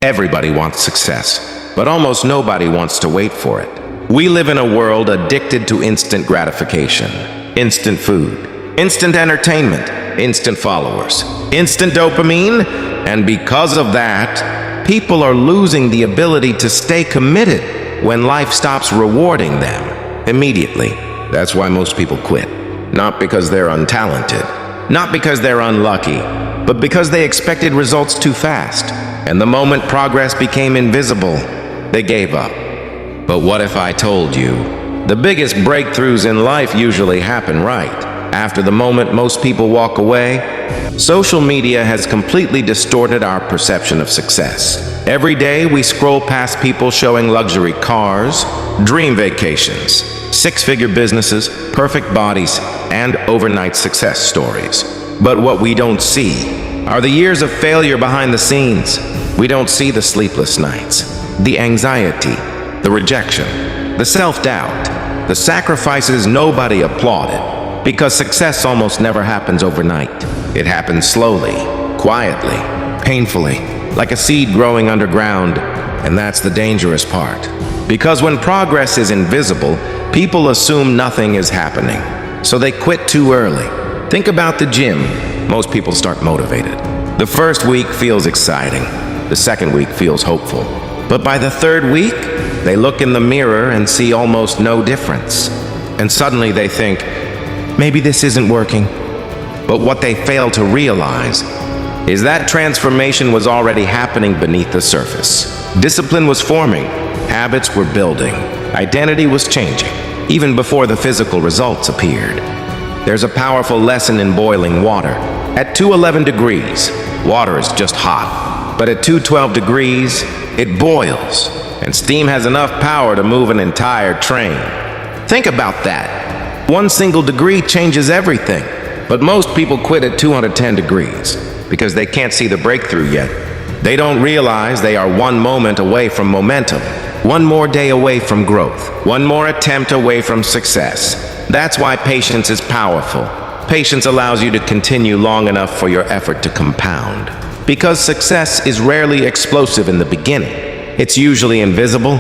Everybody wants success, but almost nobody wants to wait for it. We live in a world addicted to instant gratification, instant food, instant entertainment, instant followers, instant dopamine, and because of that, people are losing the ability to stay committed when life stops rewarding them immediately. That's why most people quit. Not because they're untalented, not because they're unlucky, but because they expected results too fast. And the moment progress became invisible, they gave up. But what if I told you, the biggest breakthroughs in life usually happen right after the moment most people walk away? Social media has completely distorted our perception of success. Every day we scroll past people showing luxury cars, dream vacations, six-figure businesses, perfect bodies, and overnight success stories. But what we don't see are the years of failure behind the scenes. We don't see the sleepless nights, the anxiety, the rejection, the self-doubt, the sacrifices nobody applauded, because success almost never happens overnight. It happens slowly, quietly, painfully, like a seed growing underground, and that's the dangerous part. Because when progress is invisible, people assume nothing is happening, so they quit too early. Think about the gym. Most people start motivated. The first week feels exciting. The second week feels hopeful. But by the third week, they look in the mirror and see almost no difference. And suddenly they think, maybe this isn't working. But what they fail to realize is that transformation was already happening beneath the surface. Discipline was forming, habits were building, identity was changing, even before the physical results appeared. There's a powerful lesson in boiling water. At 211 degrees, water is just hot. But at 212 degrees, it boils, and steam has enough power to move an entire train. Think about that. One single degree changes everything. But most people quit at 210 degrees because they can't see the breakthrough yet. They don't realize they are one moment away from momentum, one more day away from growth, one more attempt away from success. That's why patience is powerful. Patience allows you to continue long enough for your effort to compound. Because success is rarely explosive in the beginning. It's usually invisible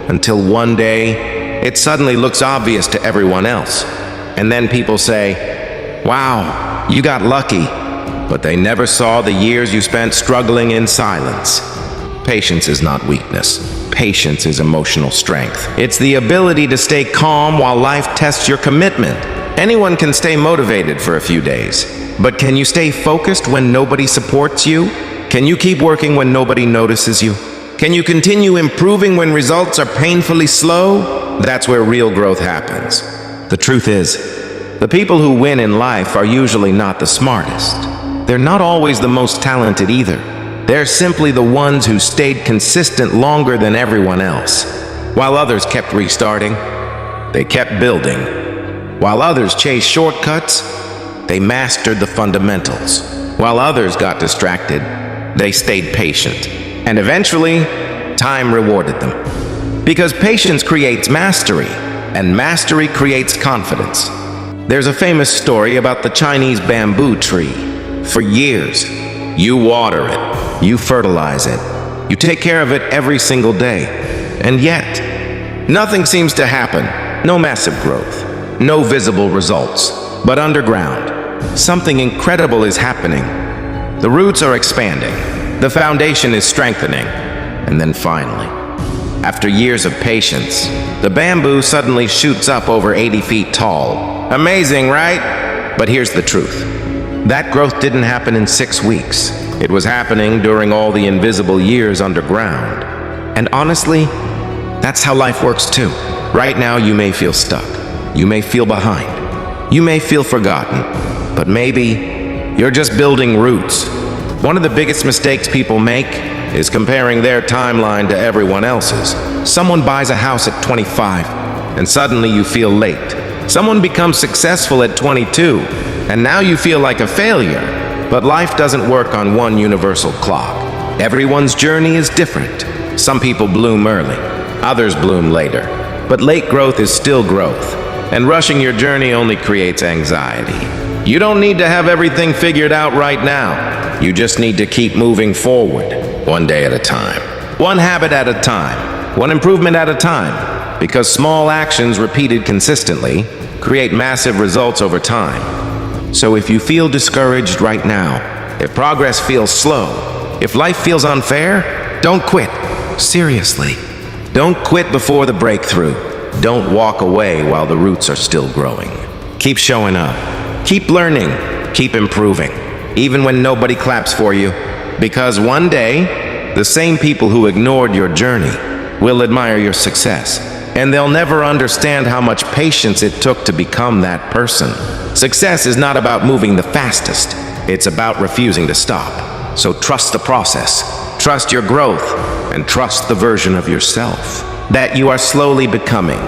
until one day it suddenly looks obvious to everyone else. And then people say, wow, you got lucky. But they never saw the years you spent struggling in silence. Patience is not weakness. Patience is emotional strength. It's the ability to stay calm while life tests your commitment. Anyone can stay motivated for a few days, but can you stay focused when nobody supports you? Can you keep working when nobody notices you? Can you continue improving when results are painfully slow? That's where real growth happens. The truth is, the people who win in life are usually not the smartest. They're not always the most talented either. They're simply the ones who stayed consistent longer than everyone else. While others kept restarting, they kept building. While others chased shortcuts, they mastered the fundamentals. While others got distracted, they stayed patient. And eventually, time rewarded them. Because patience creates mastery, and mastery creates confidence. There's a famous story about the Chinese bamboo tree. For years, you water it, you fertilize it, you take care of it every single day. And yet, nothing seems to happen. No massive growth, no visible results. But underground, something incredible is happening. The roots are expanding, the foundation is strengthening, and then finally, after years of patience, the bamboo suddenly shoots up over 80 feet tall. Amazing, right? But here's the truth. That growth didn't happen in 6 weeks. It was happening during all the invisible years underground. And honestly, that's how life works too. Right now, you may feel stuck. You may feel behind. You may feel forgotten. But maybe you're just building roots. One of the biggest mistakes people make is comparing their timeline to everyone else's. Someone buys a house at 25, and suddenly you feel late. Someone becomes successful at 22, and now you feel like a failure. But life doesn't work on one universal clock. Everyone's journey is different. Some people bloom early, others bloom later. But late growth is still growth, and rushing your journey only creates anxiety. You don't need to have everything figured out right now. You just need to keep moving forward. one day at a time, one habit at a time, one improvement at a time, because small actions repeated consistently create massive results over time. So if you feel discouraged right now, if progress feels slow, if life feels unfair, don't quit. Seriously. Don't quit before the breakthrough. Don't walk away while the roots are still growing. Keep showing up. Keep learning. Keep improving. Even when nobody claps for you. Because one day, the same people who ignored your journey will admire your success. And they'll never understand how much patience it took to become that person. Success is not about moving the fastest. It's about refusing to stop. So trust the process. Trust your growth. And trust the version of yourself that you are slowly becoming.